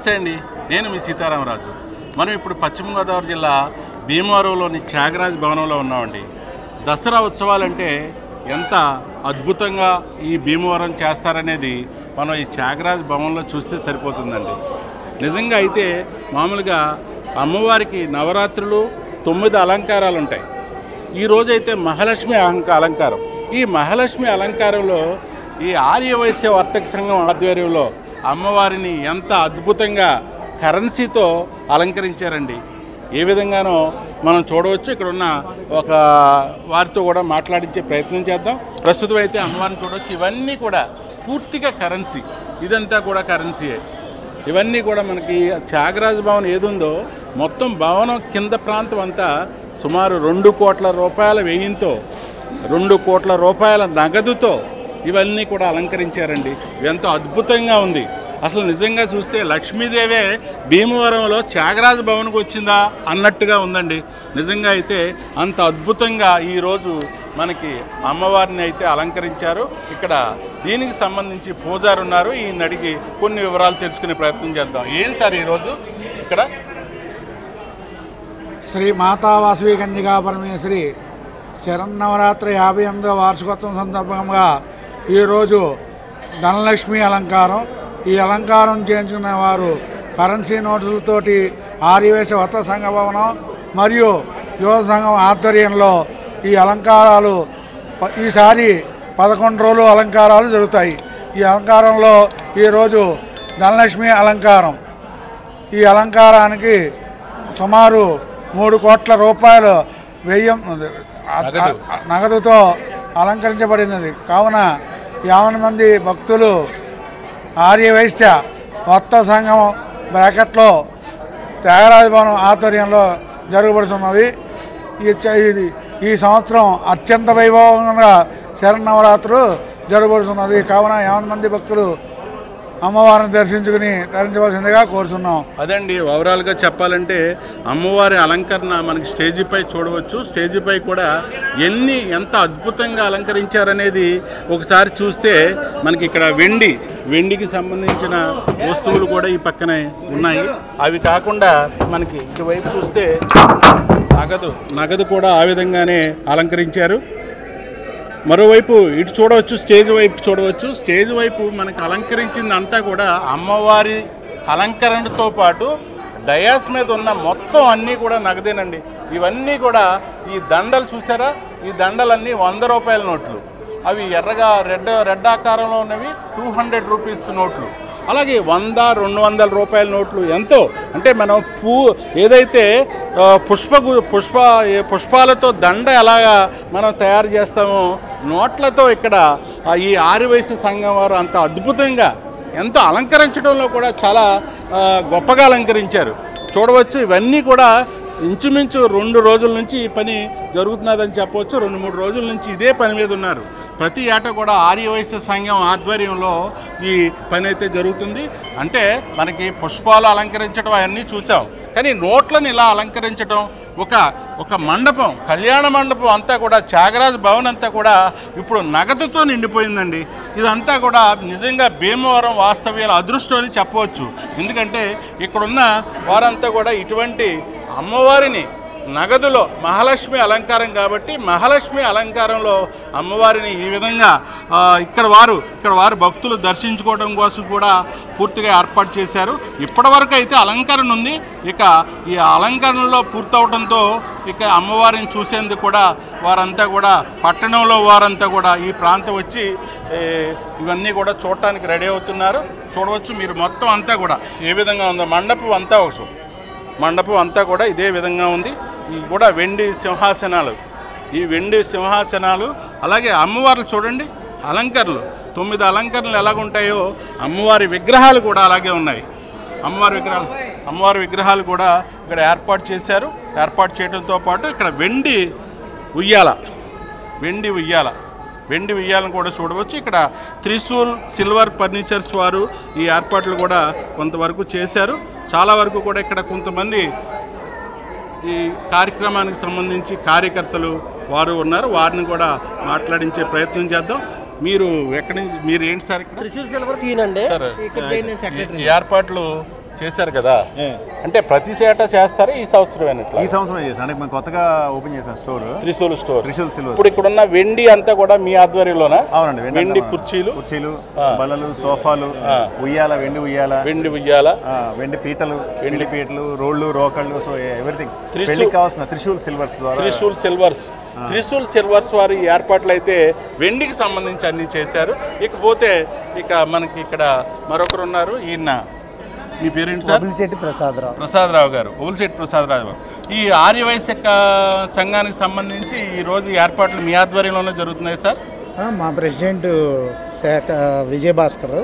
నమస్తే అండి, నేను మీ సీతారామరాజు. మనం ఇప్పుడు పశ్చిమ గోదావరి జిల్లా భీమవరంలోని త్యాగరాజ భవనంలో ఉన్నామండి. దసరా ఉత్సవాలంటే ఎంత అద్భుతంగా ఈ భీమవరం చేస్తారనేది మనం ఈ త్యాగరాజ భవనంలో చూస్తే సరిపోతుందండి. నిజంగా అయితే మామూలుగా అమ్మవారికి నవరాత్రులు 9 అలంకారాలు ఉంటాయి. ఈరోజైతే మహాలక్ష్మి అలంకారం. ఈ మహాలక్ష్మి అలంకారంలో ఈ ఆర్యవైశ్య వర్తక సంఘం ఆధ్వర్యంలో అమ్మవారిని ఎంత అద్భుతంగా కరెన్సీతో అలంకరించారండి. ఏ విధంగానో మనం చూడవచ్చు. ఇక్కడ ఉన్న ఒక వారితో కూడా మాట్లాడించే ప్రయత్నం చేద్దాం. ప్రస్తుతం అయితే అమ్మవారిని చూడవచ్చు. ఇవన్నీ కూడా పూర్తిగా కరెన్సీ, ఇదంతా కూడా కరెన్సీయే. ఇవన్నీ కూడా మనకి త్యాగరాజ భవన్ ఏదుందో మొత్తం భవనం కింద ప్రాంతం అంతా సుమారు 2 కోట్ల రూపాయల వ్యయంతో 2 కోట్ల రూపాయల నగదుతో ఇవన్నీ కూడా అలంకరించారండి. ఎంతో అద్భుతంగా ఉంది. అసలు నిజంగా చూస్తే లక్ష్మీదేవే భీమవరంలో త్యాగరాజ భవన్కి వచ్చిందా అన్నట్టుగా ఉందండి. నిజంగా అయితే అంత అద్భుతంగా ఈరోజు మనకి అమ్మవారిని అయితే అలంకరించారు. ఇక్కడ దీనికి సంబంధించి పూజారు ఉన్నారు. ఈయన అడిగి కొన్ని వివరాలు తెలుసుకునే ప్రయత్నం చేద్దాం. ఏం సార్ ఈరోజు ఇక్కడ? శ్రీ మాతా వాసవి కన్యకా పరమేశ్వరి శరన్నవరాత్రి 58వ వార్షికోత్సవం సందర్భంగా ఈరోజు ధనలక్ష్మి అలంకారం. ఈ అలంకారం చేయించుకున్న వారు కరెన్సీ నోట్లతోటి ఆర్యవైశ్య వర్తక సంఘ భవనం మరియు యువత సంఘం ఆధ్వర్యంలో ఈ అలంకారాలు ఈసారి 11 రోజులు అలంకారాలు జరుగుతాయి. ఈ అలంకారంలో ఈరోజు ధనలక్ష్మి అలంకారం. ఈ అలంకారానికి సుమారు 3 కోట్ల రూపాయలు వ్యయం నగదుతో అలంకరించబడినది. కావున 50 మంది భక్తులు ఆర్యవైశ్య వర్తక సంఘం బ్రాకెట్లో త్యాగరాజ భవనం ఆధ్వర్యంలో జరగబడుతున్నవి. ఈ సంవత్సరం అత్యంత వైభవంగా శరన్నవరాత్రులు జరగబడుతున్నది. కావున 50 మంది భక్తులు అమ్మవారిని దర్శించుకుని తరించవలసిందిగా కోరుతున్నాం. అదండి, ఓవరాల్గా చెప్పాలంటే అమ్మవారి అలంకరణ మనకి స్టేజీపై చూడవచ్చు. స్టేజీపై కూడా ఎంత అద్భుతంగా అలంకరించారనేది ఒకసారి చూస్తే మనకి ఇక్కడ వెండికి సంబంధించిన వస్తువులు కూడా ఈ పక్కనే ఉన్నాయి. అవి కాకుండా మనకి ఇటువైపు చూస్తే నగదు కూడా ఆ విధంగానే అలంకరించారు. మరోవైపు ఇటు చూడవచ్చు, స్టేజ్ వైపు చూడవచ్చు. స్టేజ్ వైపు మనకు అలంకరించింది అంతా కూడా అమ్మవారి అలంకరణతో పాటు డయాస్ మీద ఉన్న మొత్తం అన్నీ కూడా నగదేనండి. ఇవన్నీ కూడా ఈ దండలు చూసారా? ఈ దండలన్నీ 100 రూపాయల నోట్లు. అవి ఎర్రగా రెడ్ ఆకారంలో ఉన్నవి 200 రూపీస్ నోట్లు. అలాగే 100, 200 రూపాయల నోట్లు. ఎంతో అంటే మనం ఏదైతే పుష్పాలతో దండ ఎలాగా మనం తయారు చేస్తామో నోట్లతో ఇక్కడ ఈ ఆర్యవైశ్య సంఘం వారు అంత అద్భుతంగా ఎంతో అలంకరించడంలో కూడా చాలా గొప్పగా అలంకరించారు. చూడవచ్చు. ఇవన్నీ కూడా ఇంచుమించు 2 రోజుల నుంచి ఈ పని జరుగుతున్నదని చెప్పవచ్చు. 2-3 రోజుల నుంచి ఇదే పని మీద ఉన్నారు. ప్రతి ఏటా కూడా ఆర్యవైశ్య సంఘం ఆధ్వర్యంలో ఈ పని అయితే జరుగుతుంది. అంటే మనకి పుష్పాలు అలంకరించడం అవన్నీ చూసాం, కానీ నోట్లను ఇలా అలంకరించడం ఒక మండపం, కళ్యాణ మండపం అంతా కూడా త్యాగరాజ భవన్ అంతా కూడా ఇప్పుడు నగదుతో నిండిపోయిందండి. ఇదంతా కూడా నిజంగా భీమవరం వాస్తవ్యాల అదృష్టం అని చెప్పవచ్చు. ఎందుకంటే ఇక్కడున్న వారంతా కూడా ఇటువంటి అమ్మవారిని నగదులో మహాలక్ష్మి అలంకారం కాబట్టి మహాలక్ష్మి అలంకారంలో అమ్మవారిని ఈ విధంగా ఇక్కడ వారు భక్తులు దర్శించుకోవడం కోసం కూడా పూర్తిగా ఏర్పాటు చేశారు. ఇప్పటివరకు అయితే అలంకరణ ఉంది. ఇక ఈ అలంకరణలో పూర్తవడంతో ఇక అమ్మవారిని చూసేందుకు కూడా వారంతా కూడా పట్టణంలో వారంతా కూడా ఈ ప్రాంతం వచ్చి ఇవన్నీ కూడా చూడటానికి రెడీ అవుతున్నారు. చూడవచ్చు మీరు మొత్తం అంతా కూడా ఏ విధంగా ఉందో. మండపం అంతా కూడా ఇదే విధంగా ఉంది. ఈ కూడా వెండి సింహాసనాలు అలాగే అమ్మవార్లు చూడండి. అలంకరణలు 9 అలంకరణలు ఎలాగుంటాయో అమ్మవారి విగ్రహాలు కూడా అలాగే ఉన్నాయి. అమ్మవారి విగ్రహాలు కూడా ఇక్కడ ఏర్పాటు చేశారు. ఏర్పాటు చేయడంతో పాటు ఇక్కడ వెండి ఉయ్యాలను కూడా చూడవచ్చు. ఇక్కడ త్రిశూల్ సిల్వర్ ఫర్నిచర్స్ వారు ఈ ఏర్పాట్లు కూడా కొంతవరకు చేశారు. చాలా వరకు కూడా ఇక్కడ కొంతమంది ఈ కార్యక్రమానికి సంబంధించి కార్యకర్తలు వారు ఉన్నారు. వారిని కూడా మాట్లాడించే ప్రయత్నం చేద్దాం. మీరు ఎక్కడి నుంచి, మీరు ఏంటి సార్? ఇక్కడ త్రిశూల్ సిల్వర్ సీన్ అండి. ఏర్పాట్లు చేశారు కదా, అంటే ప్రతి ఏటా చేస్తారా ఈ సంవత్సరం? ఈ సంవత్సరం చేసాం, అంటే మనం కొత్తగా ఓపెన్ చేసాం store, Trishul store. Trishul silver. ఇప్పుడు ఇక్కడ ఉన్న వెండి అంతా కూడా మీ ఆధ్వర్యంలోనా? అవునండి, వెండి కుర్చీలు, బల్లలు, సోఫాలు, ఉయ్యాల, వెండి ఉయ్యాల, వెండి పీటలు, రోళ్ళు, రోకళ్ళు, సో ఎవ్రీథింగ్ పెళ్లికి కావాల్సిన త్రిశూల్ సిల్వర్స్ ద్వారా. త్రిశూల్ సిల్వర్స్ వారి ఏర్పాట్లు అయితే వెండికి సంబంధించి అన్ని చేశారు. ఇకపోతే ఇక మనకి ఇక్కడ మరొకరు ఉన్నారు. ఈయన మీ పేరేంటి సార్? ఒబులిశెట్టి ప్రసాదరావు గారు. ఒబులిశెట్టి ప్రసాదరావు గారు. ఈ ఆర్యవైశ్య సంఘానికి సంబంధించి ఈరోజు ఏర్పాట్లు మీ ఆధ్వర్యంలోనే జరుగుతున్నాయి సార్? మా ప్రెసిడెంట్ విజయభాస్కర్,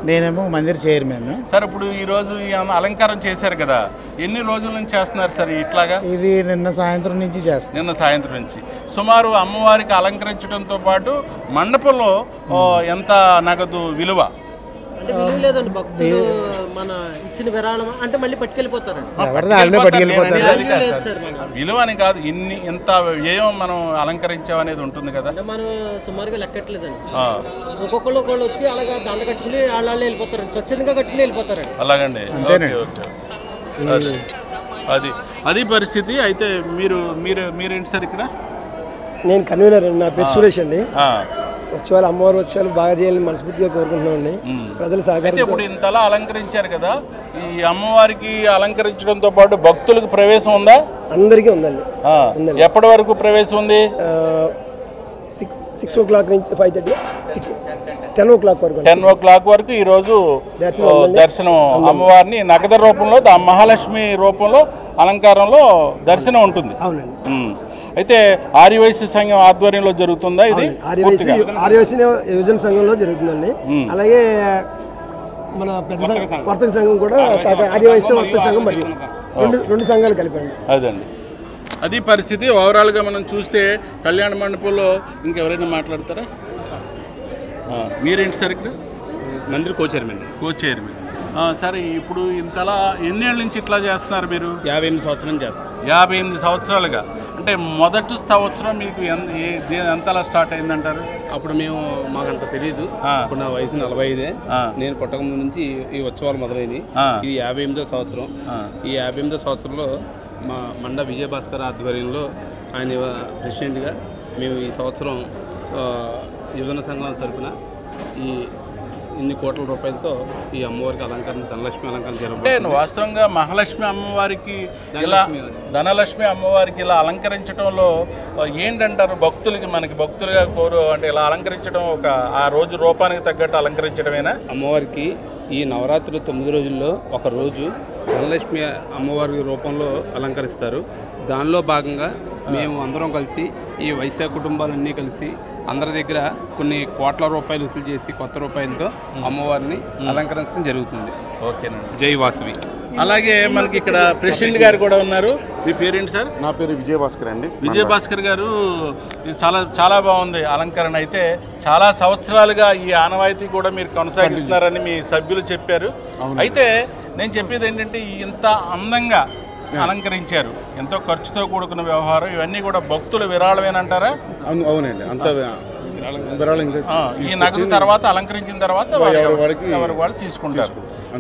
నేనేమో మందిర్ చైర్మన్ సార్. ఇప్పుడు ఈ రోజు ఈ అలంకారం చేశారు కదా, ఎన్ని రోజుల నుంచి చేస్తున్నారు సార్ ఇట్లాగా? ఇది నిన్న సాయంత్రం నుంచి చేస్తాం. నిన్న సాయంత్రం నుంచి సుమారు అమ్మవారికి అలంకరించడంతో పాటు మండపంలో ఎంత నగదు విలువ? అంటే విలువ లేదండి, భక్తులు మన ఇచ్చిన విరాళం అంటే మళ్ళీ పట్టుకెళ్ళిపోతారండి. విలువ అని కాదు, ఎంత వ్యయం మనం అలంకరించామనేది ఉంటుంది కదా. మనం సుమారుగా లెక్కట్లేదండి. ఒక్కొక్కళ్ళు వచ్చి అలాగా దండ కట్టుకుని వాళ్ళు వెళ్ళిపోతారండి, స్వచ్ఛందంగా కట్టుకుని వెళ్ళిపోతారండి. అలాగండి, అది పరిస్థితి. అయితే మీరేంటి సార్ ఇక్కడ? నేను కన్వీనర్ అండి, నా పేరు సురేష్ అండి. ఉత్సవాలు, అమ్మవారి ఉత్సవాలు బాగా చేయాలని మనస్ఫూర్తిగా కోరుకుంటున్నామండి. ప్రజలు సహకరించి ఇప్పుడు ఇంతలా అలంకరించారు కదా, ఈ అమ్మవారికి అలంకరించడంతో పాటు భక్తులకు ప్రవేశం ఉందా? అందరికీ ఉందండి. ఎప్పటి వరకు ప్రవేశం ఉంది? 6 o'clock నుంచి 5:30, 10 o'clock వరకు. 10 o'clock వరకు ఈ రోజు దర్శనం. అమ్మవారిని నగద రూపంలో, మహాలక్ష్మి రూపంలో అలంకారంలో దర్శనం ఉంటుంది. అవునండి. అయితే ఆర్యవైశ్య సంఘం ఆధ్వర్యంలో జరుగుతుందా ఇది? ఆర్యవైశ్య యువజన సంఘంలో జరుగుతుందండి. అలాగే మన వర్తక సంఘం కూడా, ఆర్యవైశ్య వర్తక సంఘం మరియు రెండు సంఘాలు కలిపండి. అదండి, అది పరిస్థితి. ఓవరాల్గా మనం చూస్తే కళ్యాణ మండపంలో ఇంకెవరైనా మాట్లాడతారా? మీరేంటి సార్ ఇక్కడ? మందిర్ కో-చైర్మన్. సరే, ఇప్పుడు ఇంతలా ఎన్నేళ్ళ నుంచి ఇట్లా చేస్తున్నారు మీరు? 58 సంవత్సరం చేస్తారు. 58 సంవత్సరాలుగా. అంటే మొదటి సంవత్సరం మీకు ఎంతలా స్టార్ట్ అయిందంటారు? అప్పుడు మాకంత తెలియదు. ఇప్పుడు నా వయసు 45. నేను పుట్టక ముందు నుంచి ఈ ఉత్సవాలు మొదలైనవి. ఇది 58వ సంవత్సరం. ఈ 58వ సంవత్సరంలో మా మండ విజయభాస్కర్ ఆధ్వర్యంలో ఆయన ప్రెసిడెంట్గా మేము ఈ సంవత్సరం యువజన సంఘాల తరఫున ఇన్ని కోట్ల రూపాయలతో ఈ అమ్మవారికి అలంకరణ, ధనలక్ష్మి అలంకరణ జరుగుతుంది. వాస్తవంగా మహాలక్ష్మి అమ్మవారికి ఇలా, ధనలక్ష్మి అమ్మవారికి ఇలా అలంకరించడంలో ఏంటంటారు? మనకి భక్తులుగా అంటే ఇలా అలంకరించడం ఆ రోజు రూపానికి తగ్గట్టు అలంకరించడమేనా? అమ్మవారికి ఈ నవరాత్రులు 9 రోజుల్లో ఒక రోజు ధనలక్ష్మి అమ్మవారి రూపంలో అలంకరిస్తారు. దానిలో భాగంగా మేము అందరం కలిసి, ఈ వైశ్య కుటుంబాలన్నీ కలిసి అందరి దగ్గర కొన్ని కోట్ల రూపాయలు వసూలు చేసి కొత్త రూపాయలతో అమ్మవారిని అలంకరించడం జరుగుతుంది. ఓకేనండి, జై వాసవి. అలాగే మనకి ఇక్కడ ప్రెసిడెంట్ గారు కూడా ఉన్నారు. మీ పేరేంటి సార్? నా పేరు విజయభాస్కర్ అండి. విజయభాస్కర్ గారు, చాలా బాగుంది అలంకరణ. అయితే చాలా సంవత్సరాలుగా ఈ ఆనవాయితీ కూడా మీరు కొనసాగిస్తున్నారని మీ సభ్యులు చెప్పారు. అయితే నేను చెప్పేది ఏంటంటే, ఇంత అందంగా అలంకరించారు, ఎంతో ఖర్చుతో కూడుకున్న వ్యవహారం, ఇవన్నీ కూడా భక్తుల విరాళమేనంటారా? అవునండి, అంత ఈ నగదు తర్వాత అలంకరించిన తర్వాత వాళ్ళు తీసుకుంటారు.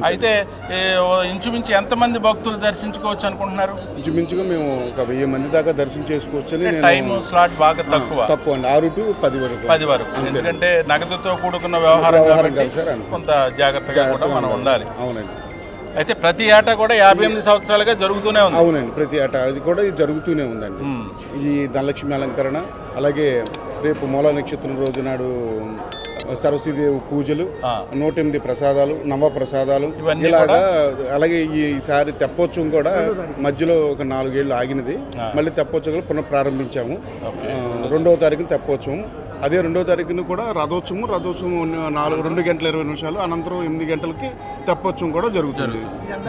అయితే ఇంచుమించు ఎంతమంది భక్తులు దర్శించుకోవచ్చు అనుకుంటున్నారు? ఇంచుమించుగా మేము ఒక 1000 మంది దాకా దర్శనం చేసుకోవచ్చు. టైం స్లాట్ బాగా తక్కువ అండి, 6 to 10 వరకు. ఎందుకంటే నగదుతో కూడుకున్న వ్యవహారం కొంత జాగ్రత్తగా కూడా మనం ఉండాలి. అవునండి. అయితే ప్రతి ఏటా కూడా 58 సంవత్సరాలుగా జరుగుతూనే ఉంది. అవునండి, ప్రతి ఏటా అది కూడా జరుగుతూనే ఉందండి. ఈ ధనలక్ష్మి అలంకరణ, అలాగే రేపు మూలా నక్షత్రం రోజు నాడు సరస్వతీదేవి పూజలు, 108 ప్రసాదాలు, నవ ప్రసాదాలు ఇలాగా. అలాగే ఈసారి తెప్పోత్సవం కూడా మధ్యలో ఒక 4 ఏళ్ళు ఆగినది, మళ్ళీ తెప్పోత్సవం పునఃప్రారంభించాము. 2వ తారీఖున తెప్పోత్సవం. అదే 2వ తారీఖున కూడా రథోత్సవం 2 గంటల 20 నిమిషాలు, అనంతరం 8 గంటలకి తెప్పోత్సవం కూడా జరుగుతుంది.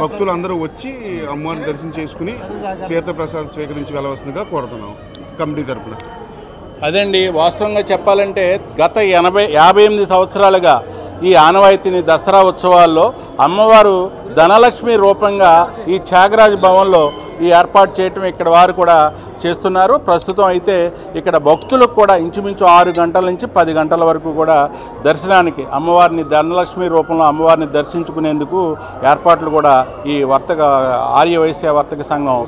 భక్తులు అందరూ వచ్చి అమ్మవారిని దర్శనం చేసుకుని తీర్థప్రసాదం స్వీకరించి వెళ్ళవలసిందిగా కోరుతున్నాం కమిటీ తరఫున. అదండి, వాస్తవంగా చెప్పాలంటే గత 58 సంవత్సరాలుగా ఈ ఆనవాయితీని దసరా ఉత్సవాల్లో అమ్మవారు ధనలక్ష్మి రూపంగా ఈ త్యాగరాజ భవన్లో ఈ ఏర్పాటు చేయటం ఇక్కడ వారు కూడా చేస్తున్నారు. ప్రస్తుతం అయితే ఇక్కడ భక్తులకు కూడా ఇంచుమించు 6 గంటల నుంచి 10 గంటల వరకు కూడా దర్శనానికి అమ్మవారిని ధనలక్ష్మి రూపంలో అమ్మవారిని దర్శించుకునేందుకు ఏర్పాట్లు కూడా ఈ ఆర్యవైశ్య వర్తక సంఘం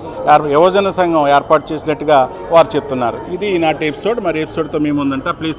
యువజన సంఘం ఏర్పాటు చేసినట్టుగా వారు చెప్తున్నారు. ఇది ఈనాటి ఎపిసోడ్. మరి ఎపిసోడ్తో మీ ముందంట. ప్లీజ్